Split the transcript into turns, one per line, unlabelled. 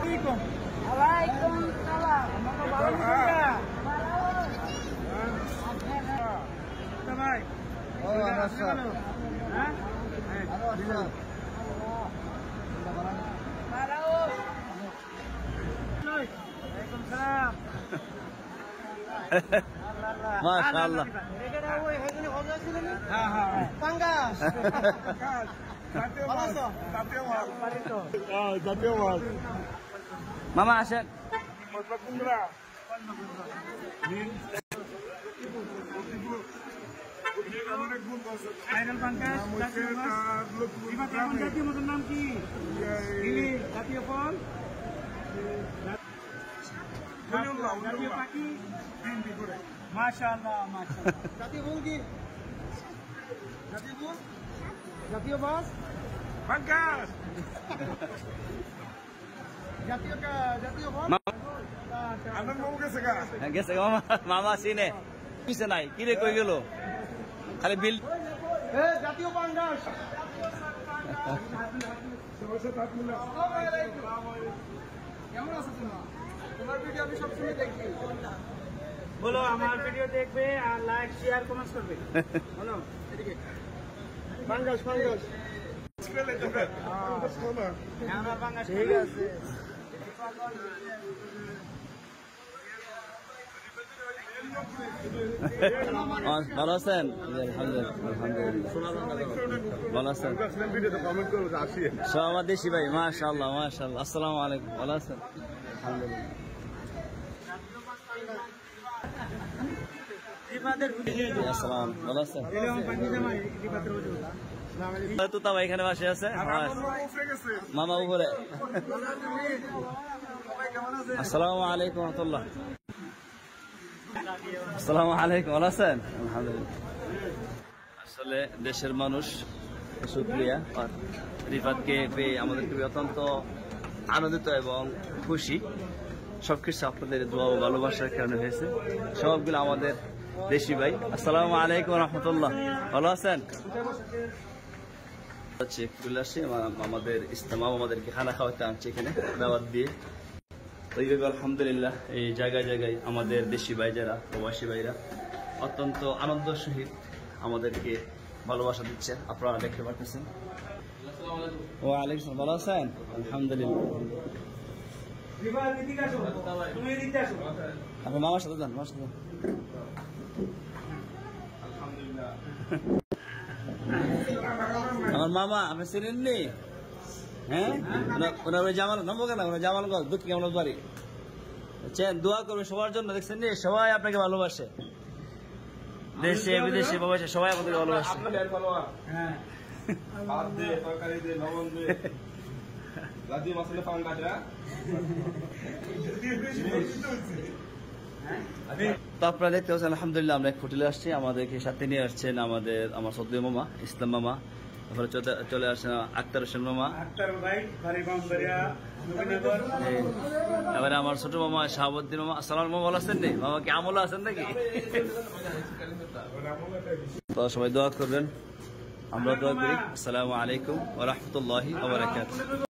আলাইকুম। ওয়ালাইকুম সালাম। ভালো ভাই। ও আচ্ছা। হ্যাঁ? আরো আছে। ভালো। ওয়ালাইকুম সালাম।
মাশাআল্লাহ।
হ্যাঁ হ্যাঁ পাঙ্গাস। জাতীয় মাছ।
মামা আসেন।
জাতীয় মতন নাম কি? জাতীয় ফল, জাতীয় পাখি। মাশাআল্লাহ মাশাআল্লাহ। জাতীয় ফুল কি? জাতীয় ফুল, জাতীয় মাছ, পাঙ্গাস। জাতীয় ফল। আনন্দ বাবু গেছে গা?
গেছে মামা। মামা সিনে পিছে নাই, কিরে কই গেল? খালি বিল।
জাতীয় পাঙ্গাস। কেমন আছো তুমি? তোমার ভিডিও আমি সবসময় দেখি। বলো আমার ভিডিও দেখবে আর লাইক শেয়ার কমেন্ট করবে। বলো এদিকে পাঙ্গাস পাঙ্গাস। ঠিক আছে।
ভালো আছেন? ভালো আছেন? সব আমার দেশি ভাই। মাশাআল্লাহ মাশাআল্লাহ। আসসালামু আলাইকুম। ভালো আছেন? আসসালাম। ভালো আছেন? তুতা ভাই এখানে বাসে আছে। মামা উপরে। আসসালামু আলাইকুম রহমতুল্লাহ। আসসালামু আলাইকুম। ভালো আছেন? আলহামদুলিল্লাহ। আসলে দেশের মানুষ শুকরিয়া আর রিফাতকে পেয়ে আমাদের খুবই অত্যন্ত আনন্দিত এবং খুশি। সবকিছু আপনাদের দোয়া ও ভালোবাসার কারণে হয়েছে। সবগুলো আমাদের দেশি ভাই। আসসালামু আলাইকুম রহমতুল্লাহ। ভালো আছেন? আমাদের ইসলাম আমাদেরকে খানা খাওয়াতে আনছে এখানে দাওয়াত দিয়ে। তো এইভাবে আলহামদুলিল্লাহ এই জায়গায় জায়গায় আমাদের দেশি ভাই যারা প্রবাসী ভাইরা অত্যন্ত আনন্দ সহিত আমাদেরকে ভালোবাসা দিচ্ছে। আপনারা দেখতে পাচ্ছেন। ওয়ালাইকুম আসসালাম। ভালো আছেন? আলহামদুলিল্লাহ। আপনি মামার সাথে যান। মামার সাথে যান। আমার মামা আপনি চিনেননি? হ্যাঁ, ওনার জামাল নম্বর কেন? ওনার জামালগঞ্জ দুঃখী আমরা বাড়ি। বুঝছেন? দোয়া করবে সবার জন্য। দেখছেন নি সবাই আপনাকে ভালোবাসে, দেশে বিদেশে প্রবাসে সবাই আমাদেরকে ভালোবাসে। তো আপনারা দেখতে পাচ্ছেন আলহামদুলিল্লাহ আমরা এক হোটেলে আসছি। আমাদেরকে সাথে নিয়ে আসছেন আমার সদ্য মামা ইসলাম মামা, তারপরে চলে আসছেন আক্তার হোসেন মামা, এবারে আমার ছোট মামা শাহাবুদ্দিন মামা। আসসালাম মামা। ভালো আছেন নি? মামা কি আমল আছেন নাকি? তো সবাই দোয়া করবেন, আমরা দোয়া করি। আসসালামু আলাইকুম ওয়া রাহমাতুল্লাহি ওয়া বারাকাতুহু।